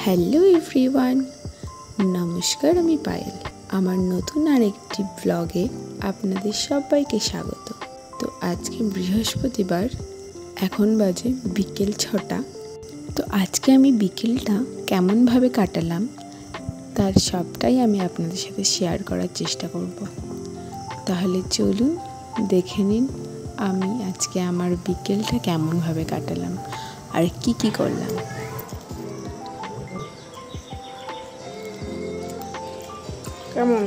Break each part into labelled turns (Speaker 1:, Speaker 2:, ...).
Speaker 1: Hello everyone, নমস্কার। আমি পায়েল। আমার নতুন আরেকটি ব্লগে আপনাদের সবাইকে স্বাগত। তো আজকে বৃহস্পতিবার, এখন বাজে বিকেল 6টা। তো আজকে আমি বিকেলটা কেমনভাবে কাটালাম তার সবটাই আমি আপনাদের সাথে শেয়ার করার চেষ্টা করব। তাহলে চলুন দেখে নিন আমি আজকে আমার বিকেলটা কেমনভাবে কাটালাম আর কি করলাম। কেমন?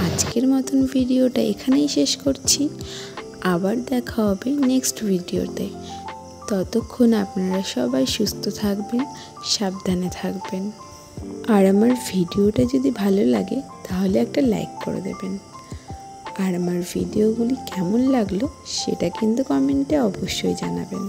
Speaker 1: আজকের মতন ভিডিওটা এখানেই শেষ করছি। আবার দেখা হবে নেক্সট ভিডিওতে। ততক্ষণ আপনারা সবাই সুস্থ থাকবেন, সাবধানে থাকবেন। আর আমার ভিডিওটা যদি ভালো লাগে তাহলে একটা লাইক করে দেবেন। আর আমার ভিডিওগুলি কেমন লাগলো সেটা কিন্তু কমেন্টে অবশ্যই জানাবেন।